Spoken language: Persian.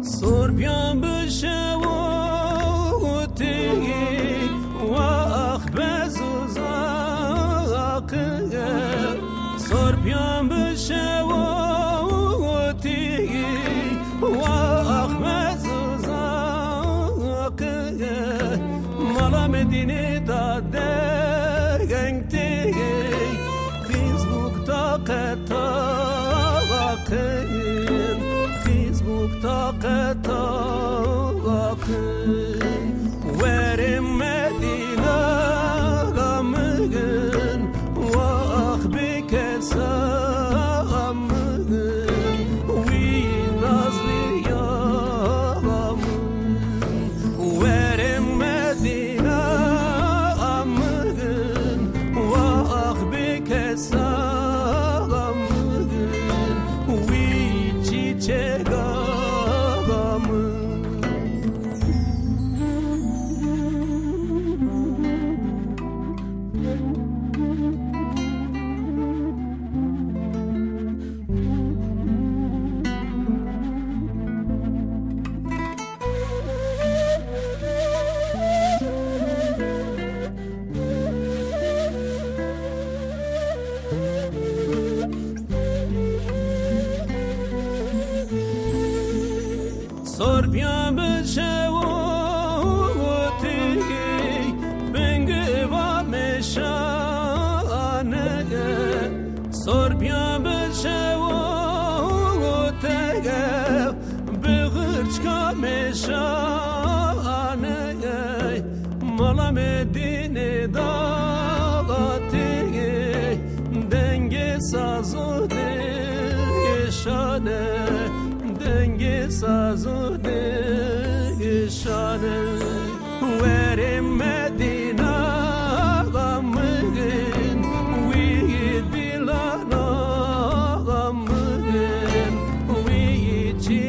صربيان بشوتي وأخبز زاقي صربيان بشوتي وأخبز زاقي مالا مدينة دادنتي فيسبوك طاقتاقي فيسبوك طاقتاقي ورم مدينة غمغن وأخبك سامغن وينازلي يا غمغن ورم مدينة غمغن وأخبك سامغن ويجي صربيان بشوتي بنقبا مشانه صربيان بشوتي بغرشكا مشانه مالا مدينة داغتي دنگ سازو دشانه دنگ سازو دشانه ورم مدينة غمغن ويدلانا غمغن ويجي